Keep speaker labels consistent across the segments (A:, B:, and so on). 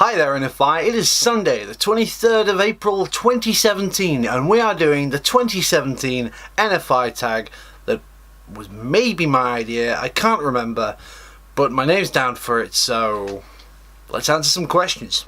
A: Hi there NFI, it is Sunday the 23rd of April 2017 and we are doing the 2017 NFI tag that was maybe my idea, I can't remember, but my name's down for it, so let's answer some questions.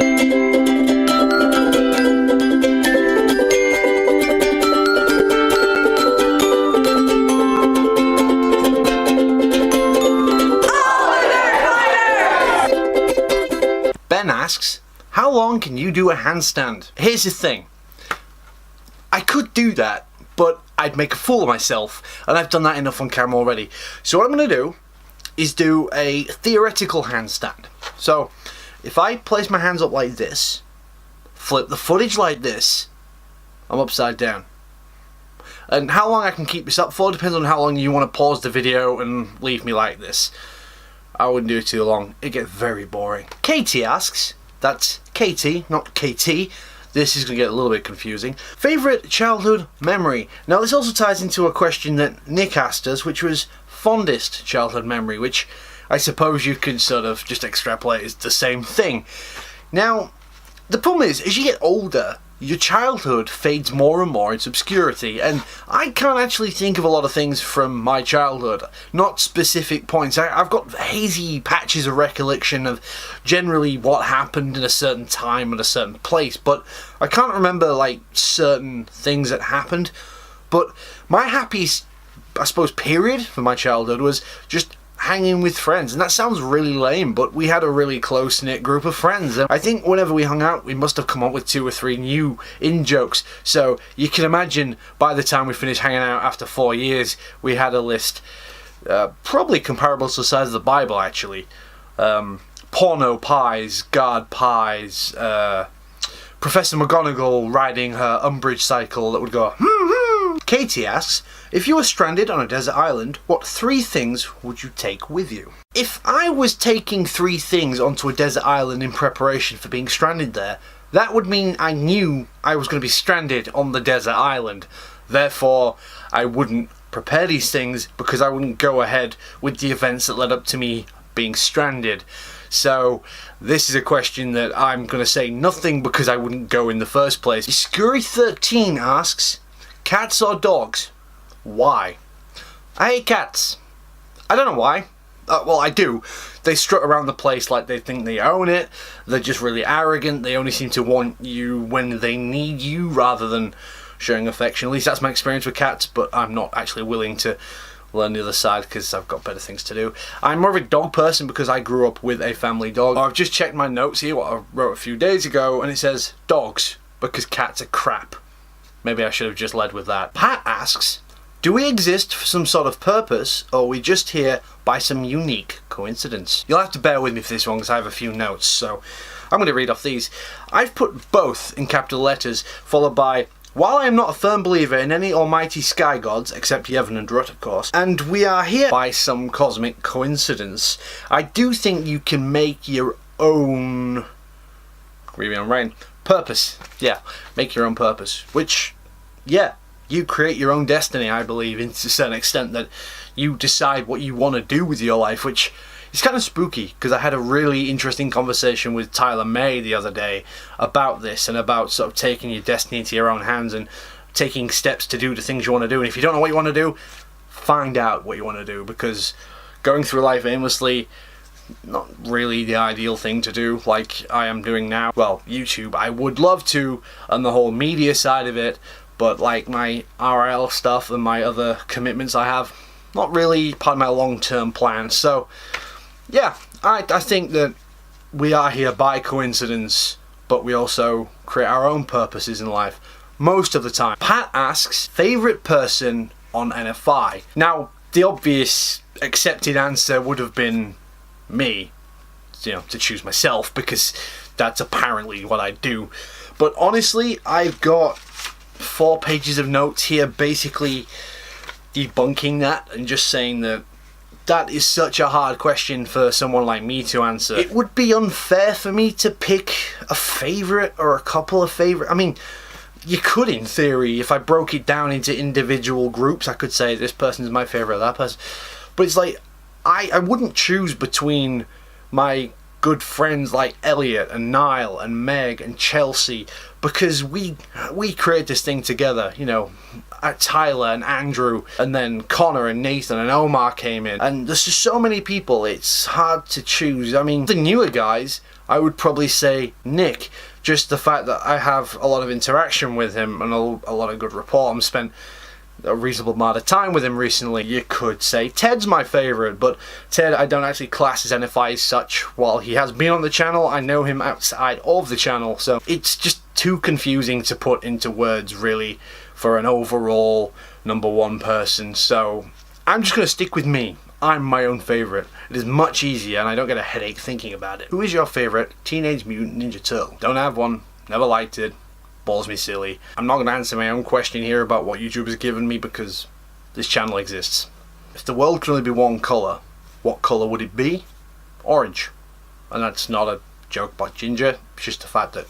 A: Ben asks, how long can you do a handstand? Here's the thing, I could do that, but I'd make a fool of myself, and I've done that enough on camera already. So what I'm going to do is do a theoretical handstand. So if I place my hands up like this, flip the footage like this, I'm upside down. And how long I can keep this up for depends on how long you want to pause the video and leave me like this. I wouldn't do it too long, it'd get very boring. Katie asks, that's Katie, not KT, this is going to get a little bit confusing. Favourite childhood memory? Now this also ties into a question that Nick asked us, which was fondest childhood memory, which I suppose you could sort of just extrapolate as the same thing. Now, the problem is, as you get older, your childhood fades more and more into obscurity, and I can't actually think of a lot of things from my childhood, not specific points. I've got hazy patches of recollection of generally what happened in a certain time at a certain place, but I can't remember like certain things that happened. But my happiest, I suppose, period for my childhood was just hanging with friends, and that sounds really lame, but we had a really close-knit group of friends, and I think whenever we hung out we must have come up with 2 or 3 new in-jokes, so you can imagine by the time we finished hanging out after 4 years we had a list probably comparable to the size of the Bible actually. Porno pies, guard pies, Professor McGonagall riding her umbrage cycle that would go Katie asks, if you were stranded on a desert island, what 3 things would you take with you? If I was taking 3 things onto a desert island in preparation for being stranded there, that would mean I knew I was going to be stranded on the desert island. Therefore, I wouldn't prepare these things because I wouldn't go ahead with the events that led up to me being stranded. So, this is a question that I'm going to say nothing because I wouldn't go in the first place. Scurry13 asks, cats or dogs? Why? I hate cats. I don't know why. Well, I do. They strut around the place like they think they own it. They're just really arrogant. They only seem to want you when they need you rather than showing affection. At least that's my experience with cats, but I'm not actually willing to learn the other side because I've got better things to do. I'm more of a dog person because I grew up with a family dog. I've just checked my notes here, what I wrote a few days ago, and it says dogs because cats are crap. Maybe I should have just led with that. Pat asks, do we exist for some sort of purpose, or are we just here by some unique coincidence? You'll have to bear with me for this one because I have a few notes, so I'm going to read off these. I've put both in capital letters, followed by, while I am not a firm believer in any almighty sky gods, except Yevon and Drut of course, and we are here by some cosmic coincidence, I do think you can make your own, reading on rain, purpose. Yeah, make your own purpose, which, yeah, you create your own destiny, I believe, to a certain extent, that you decide what you want to do with your life, which is kind of spooky, because I had a really interesting conversation with Tyler May the other day about this, and about sort of taking your destiny into your own hands, and taking steps to do the things you want to do, and if you don't know what you want to do, find out what you want to do, because going through life aimlessly, not really the ideal thing to do, like I am doing now. Well, YouTube, I would love to, and the whole media side of it, but like my RL stuff and my other commitments I have, not really part of my long-term plan. So yeah, I think that we are here by coincidence, but we also create our own purposes in life most of the time. Pat asks, favourite person on NFI? Now, the obvious accepted answer would have been me, you know, to choose myself, because that's apparently what I do. But honestly, I've got 4 pages of notes here basically debunking that and just saying that that is such a hard question for someone like me to answer. It would be unfair for me to pick a favourite or a couple of favourite. I mean, you could in theory, if I broke it down into individual groups, I could say this person's my favourite, that person. But it's like, I wouldn't choose between my good friends like Elliot and Niall and Meg and Chelsea, because we created this thing together, you know. Tyler and Andrew, and then Connor and Nathan and Omar came in, and there's just so many people, it's hard to choose. I mean, the newer guys, I would probably say Nick, just the fact that I have a lot of interaction with him and a lot of good rapport. I've spent a reasonable amount of time with him recently. You could say Ted's my favourite, but Ted I don't actually class as NFI as such. While he has been on the channel, I know him outside of the channel, so it's just too confusing to put into words really for an overall number one person. So I'm just going to stick with me. I'm my own favourite. It is much easier and I don't get a headache thinking about it. Who is your favourite Teenage Mutant Ninja Turtle? Don't have one, never liked it, balls me silly. I'm not going to answer my own question here about what YouTube has given me because this channel exists. If the world could only be one colour, what colour would it be? Orange. And that's not a joke about ginger, it's just the fact that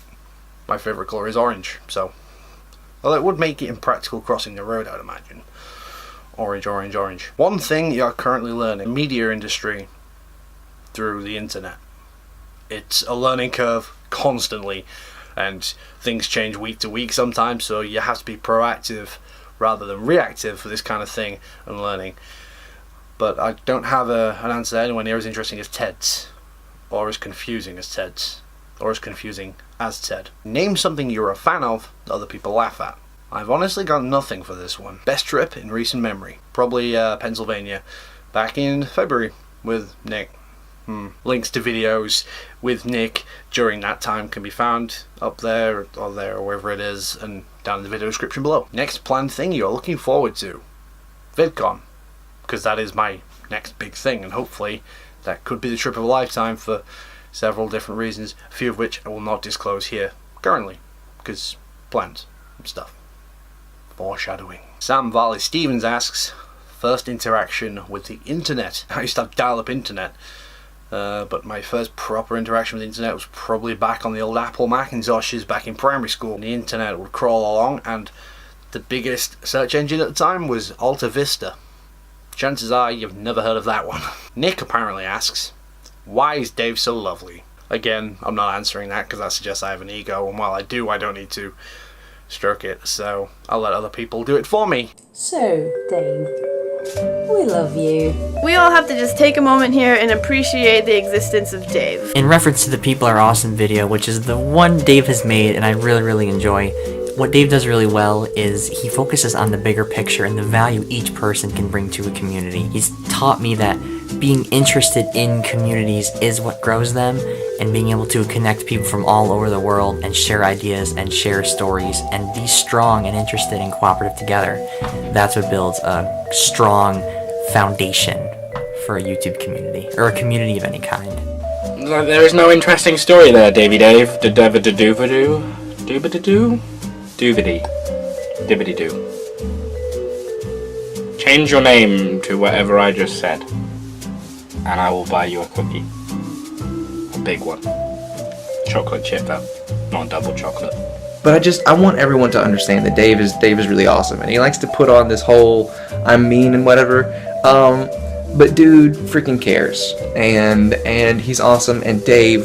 A: my favourite colour is orange. So, well, it would make it impractical crossing the road, I'd imagine. Orange, orange, orange. One thing you're currently learning, media industry through the internet. It's a learning curve constantly, and things change week to week sometimes, so you have to be proactive rather than reactive for this kind of thing and learning. But I don't have an answer anywhere near as interesting as Ted's, or as confusing as Ted's, or as confusing as Ted. Name something you're a fan of that other people laugh at. I've honestly got nothing for this one. Best trip in recent memory. Probably Pennsylvania. Back in February with Nick. Links to videos with Nick during that time can be found up there or wherever it is, and down in the video description below. Next planned thing you're looking forward to. VidCon. Because that is my next big thing, and hopefully that could be the trip of a lifetime for several different reasons, a few of which I will not disclose here currently, because plans and stuff. Foreshadowing. Sam Varley Stevens asks, first interaction with the internet. I used to have dial-up internet, but my first proper interaction with the internet was probably back on the old Apple Macintoshes back in primary school. The internet would crawl along, and the biggest search engine at the time was Alta Vista. Chances are you've never heard of that one. Nick apparently asks, why is Dave so lovely? Again, I'm not answering that because that suggests I have an ego, and while I do, I don't need to stroke it, so I'll let other people do it for me.
B: So, Dave, we love you.
C: We all have to just take a moment here and appreciate the existence of Dave.
D: In reference to the People Are Awesome video, which is the one Dave has made and I really enjoy, what Dave does really well is he focuses on the bigger picture and the value each person can bring to a community. He's taught me that being interested in communities is what grows them, and being able to connect people from all over the world and share ideas and share stories and be strong and interested and cooperative together. That's what builds a strong foundation for a YouTube community, or a community of any kind.
E: There is no interesting story there, Davey Dave. Doobity. Dibbity doo. Change your name to whatever I just said, and I will buy you a cookie. A big one. Chocolate chip though, not double chocolate.
F: But I want everyone to understand that Dave is really awesome, and he likes to put on this whole I'm mean and whatever. But dude freaking cares, and he's awesome, and Dave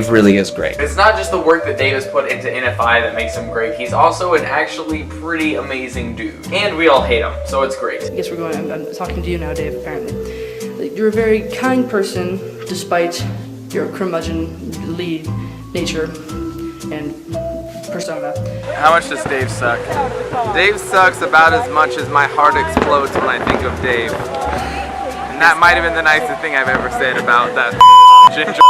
F: really is great.
G: It's not just the work that Dave has put into NFI that makes him great, he's also an actually pretty amazing dude. And we all hate him, so it's great.
H: I guess I'm talking to you now, Dave, apparently. You're a very kind person, despite your curmudgeonly nature and persona.
I: How much does Dave suck? Dave sucks about as much as my heart explodes when I think of Dave. And that might have been the nicest thing I've ever said about that ginger.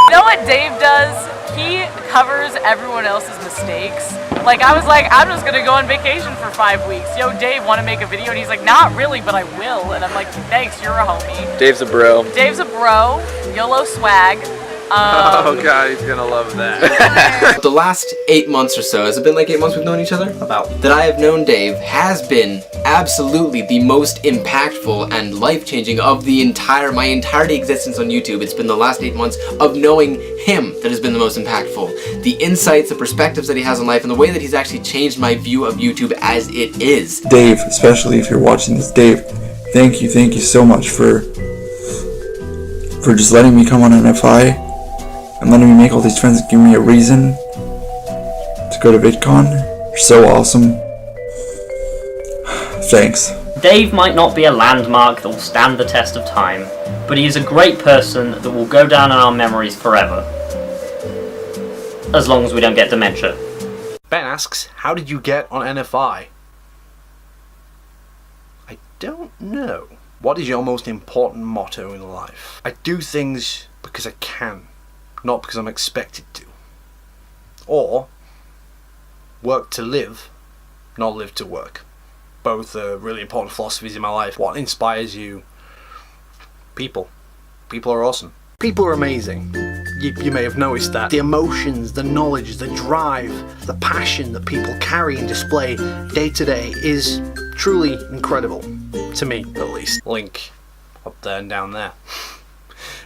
J: You know what Dave does? He covers everyone else's mistakes. Like, I was like, I'm just gonna go on vacation for 5 weeks. Yo, Dave, wanna make a video? And he's like, not really, but I will. And I'm like, thanks, you're a homie.
I: Dave's a bro.
J: Dave's a bro. YOLO swag.
I: Oh god, he's gonna love that.
K: The last 8 months or so, has it been like 8 months we've known each other?
A: About.
K: That I have known Dave has been absolutely the most impactful and life-changing of my entirety existence on YouTube. It's been the last 8 months of knowing him that has been the most impactful. The insights, the perspectives that he has on life, and the way that he's actually changed my view of YouTube as it is.
L: Dave, especially if you're watching this, Dave, thank you so much for for just letting me come on NFI and letting me make all these friends and giving me a reason to go to VidCon. You're so awesome. Thanks.
M: Dave might not be a landmark that will stand the test of time, but he is a great person that will go down in our memories forever. As long as we don't get dementia.
A: Ben asks, how did you get on NFI? I don't know. What is your most important motto in life? I do things because I can, not because I'm expected to. Or, work to live, not live to work. Both are really important philosophies in my life. What inspires you? People. People are awesome. People are amazing. You may have noticed that. The emotions, the knowledge, the drive, the passion that people carry and display day to day is truly incredible. To me, at least. Link up there and down there.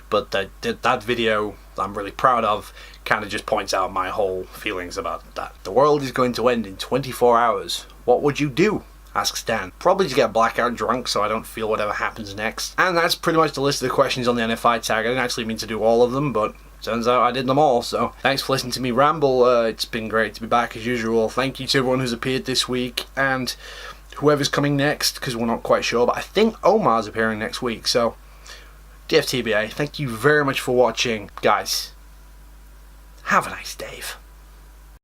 A: But that video that I'm really proud of kind of just points out my whole feelings about that. The world is going to end in 24 hours. What would you do? Asks Dan. Probably to get blackout drunk so I don't feel whatever happens next. And that's pretty much the list of the questions on the NFI tag. I didn't actually mean to do all of them, but turns out I did them all. So thanks for listening to me ramble. It's been great to be back as usual. Thank you to everyone who's appeared this week and whoever's coming next, because we're not quite sure, but I think Omar's appearing next week. So DFTBA, thank you very much for watching. Guys, have a nice day.